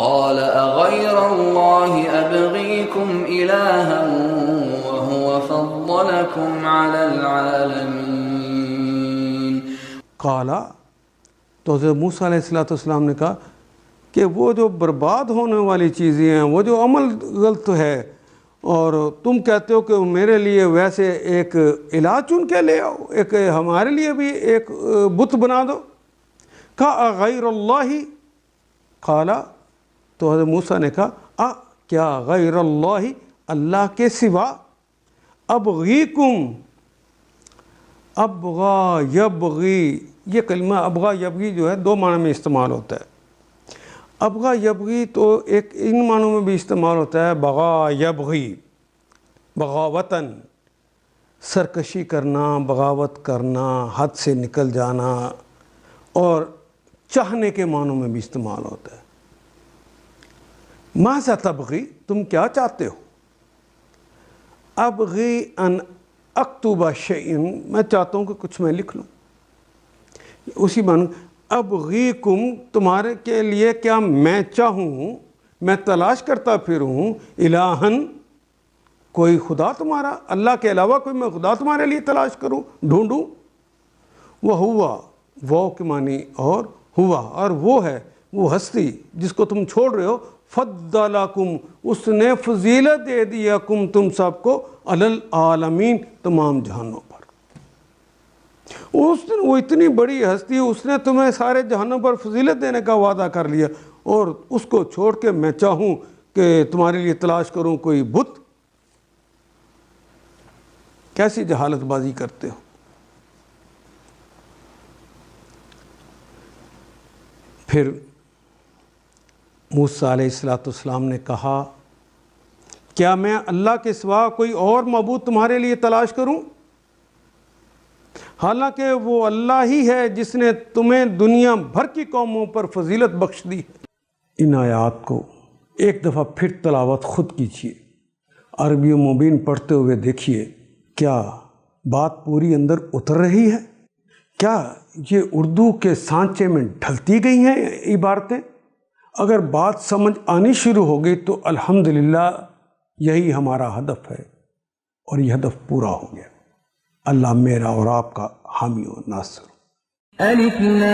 قال أغير الله أبغيكم إلها وهو فضلكم على العالمين. قال، تو حضرت موسیٰ علیہ السلام نے کہا کہ وہ جو برباد ہونے والی چیزیں ہیں، وہ جو عمل غلط ہے، اور تم کہتے ہو کہ میرے لیے ویسے ایک الہ چن کے لے آؤ، ایک ہمارے لیے بھی ایک بت بنا دو. کہا غیر اللہ. قال، تو حضرت موسیٰ نے کہا کیا غیر اللہ، اللہ کے سوا، ابغیکم، ابغا یبغی، یہ کلمہ ابغا یبغی جو ہے دو معنی میں استعمال ہوتا ہے. ابغا یبغی تو ایک ان معنوں میں بھی استعمال ہوتا ہے، بغا یبغی، بغاوتاً، سرکشی کرنا، بغاوت کرنا، حد سے نکل جانا، اور چاہنے کے معنوں میں بھی استعمال ہوتا ہے. ماذا تبغی، تم کیا چاہتے ہو؟ ابغی ان اکتب شیئا، میں چاہتا ہوں کہ کچھ میں لکھ لوں. اسی معنی ابغیکم، تمہارے کے لیے کیا میں چاہوں، میں تلاش کرتا پھروں، الہن، کوئی خدا تمہارا، اللہ کے علاوہ کوئی میں خدا تمہارے لیے تلاش کروں، ڈھونڈوں. وہ ہوا، وہ کے معنی اور ہوا، اور وہ ہے وہ ہستی جس کو تم چھوڑ رہے ہو، فضلکم، اس نے فضیلت دے دیا کم، تم سب کو، علی العالمین، تمام جہانوں پر. وہ اتنی بڑی ہستی، اس نے تمہیں سارے جہانوں پر فضیلت دینے کا وعدہ کر لیا، اور اس کو چھوڑ کے میں چاہوں کہ تمہارے لیے تلاش کروں کوئی بت. کیسی جہالت بازی کرتے ہو. پھر موسیٰ علیہ السلام نے کہا، کیا میں اللہ کے سوا کوئی اور معبود تمہارے لیے تلاش کروں؟ حالانکہ وہ اللہ ہی ہے جس نے تمہیں دنیا بھر کی قوموں پر فضیلت بخش دی ہے. ان آیات کو ایک دفعہ پھر تلاوت خود کیجیے، عربی مبین پڑھتے ہوئے دیکھیے، کیا بات پوری اندر اتر رہی ہے؟ کیا یہ اردو کے سانچے میں ڈھلتی گئی ہیں عبارتیں؟ اگر بات سمجھ آنی شروع ہو گئی تو الحمدللہ یہی ہمارا ہدف ہے، اور یہ ہدف پورا ہو گیا. اللہ میرا اور آپ کا حامی و ناصر. الف لام